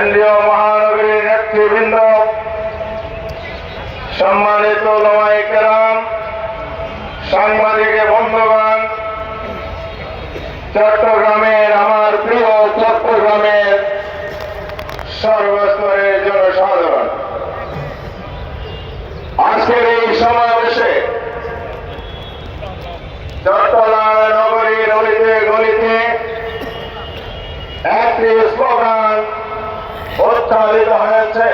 কেন্দ্রীয় মহানগরীর নেতৃবৃন্দ, সম্মানিত ওলামায়ে কেরাম, সাংবাদিক বন্ধুগণ, চট্টগ্রামের আমার প্রিয় চট্টগ্রামের সর্বস্তরের জনসাধারণ, আজকের এই সমাবেশে চট্টগ্রাম নগরীর অলিতে গলিতে একটি স্লোগান উচ্চারিত হয়েছে।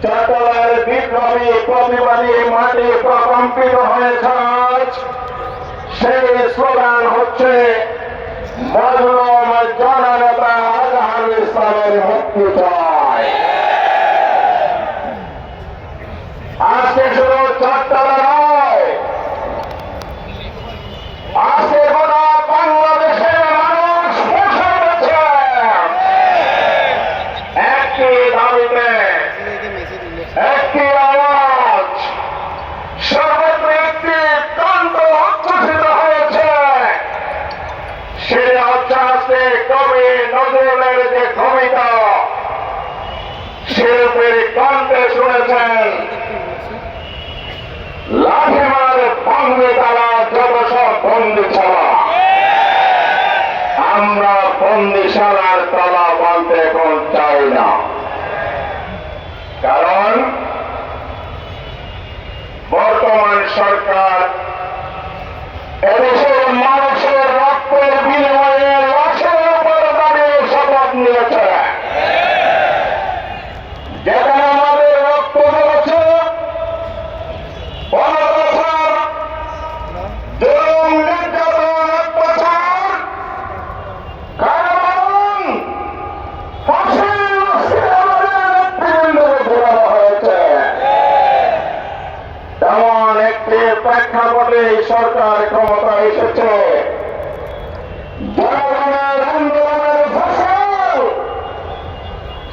চট্টগ্রামের বিপ্লবী প্রতিবাদী মাটি প্রকম্পিত হয়েছে আজ। সেই স্লোগান হচ্ছে মজলুম জননেতা আজহারুল ইসলামের মুক্তি চাই। আজকে শুধু চট্টগ্রাম নয়, আজকে গোটা বাংলাদেশের মানুষ বসে রয়েছে একটি দাবিতে, একটি আওয়াজ, সর্বত্র একটি কণ্ঠ উচ্ছ্বসিত হয়েছে। সেটা হচ্ছে আজকে কবি নজরুলের যে কবিতা, শিল্পীর কণ্ঠে শুনেছেন, লাঠিমার ভাঙবে তারা যত সব বন্দিশালা। আমরা বন্দিশালার তালা বলতে এখন চাই না, কারণ বর্তমান সরকার এদেশের মানুষের রক্তের বিনিময়ে লাশের উপর দাঁড়িয়ে শপথ নিয়েছে। যেখানে আমাদের রক্ত ঝরেছে, অনাচার, জুলুম, নির্যাতন, অত্যাচার, কারাবরণ, ফাঁসির রশিতে আমাদের নেতৃবৃন্দকে ঝোলানো হয়েছে। তেমন একটি প্রেক্ষাপটে এই সরকার ক্ষমতা এসেছে। জনগণের আন্দোলনের ফসল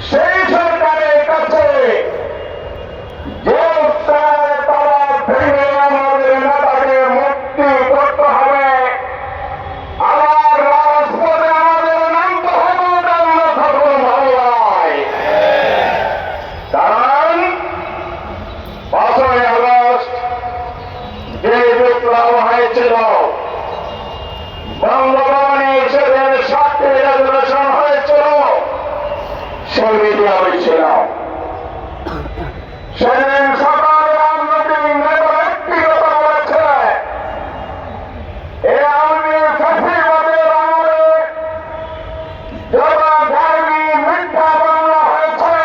সেই সরকারের কাছে যে তারা ভেঙে আমাদের নেতাকে মুক্তি করতে হবে, আবার রাজপথে আমাদের নামতে হবে, অন্য থাকুন ভাই। কারণ 5ই আগস্ট যে বিপ্লব হয়েছিল, বঙ্গভবনে সেদিন 7টি রেজলিউশন হয়েছিল, সেই মিডিয়া আমি ছিলাম। সেদিন সকল রাজনৈতিক নেতা ব্যক্তিগত বলেছে, এই আওয়ামী ফ্যাসিবাদের আমলে যত গাড়ি মিথ্যা মামলা হয়েছে,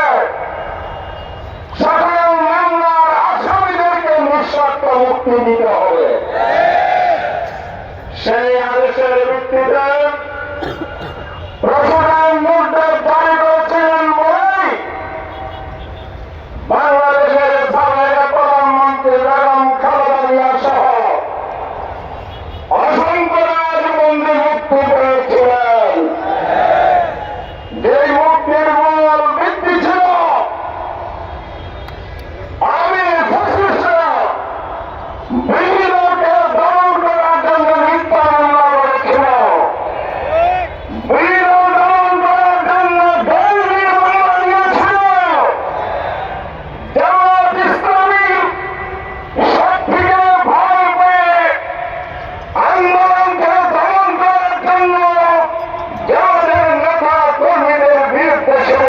সকল মামলার আসামিদেরকে নিঃশর্ত মুক্তি দিতে হবে। সেই আদেশের ভিত্তিতে প্রেসিডেন্ট নির্দেশ জারি করেছিলেন বলেই বাংলাদেশের সাবেক প্রধানমন্ত্রী বেগম খালেদা জিয়া সহ অসংখ্য রাজবন্দী মুক্তি পেয়েছিলেন। যে মুক্তির মূল ভিত্তি ছিল আমি ফ্যাসিস্টরা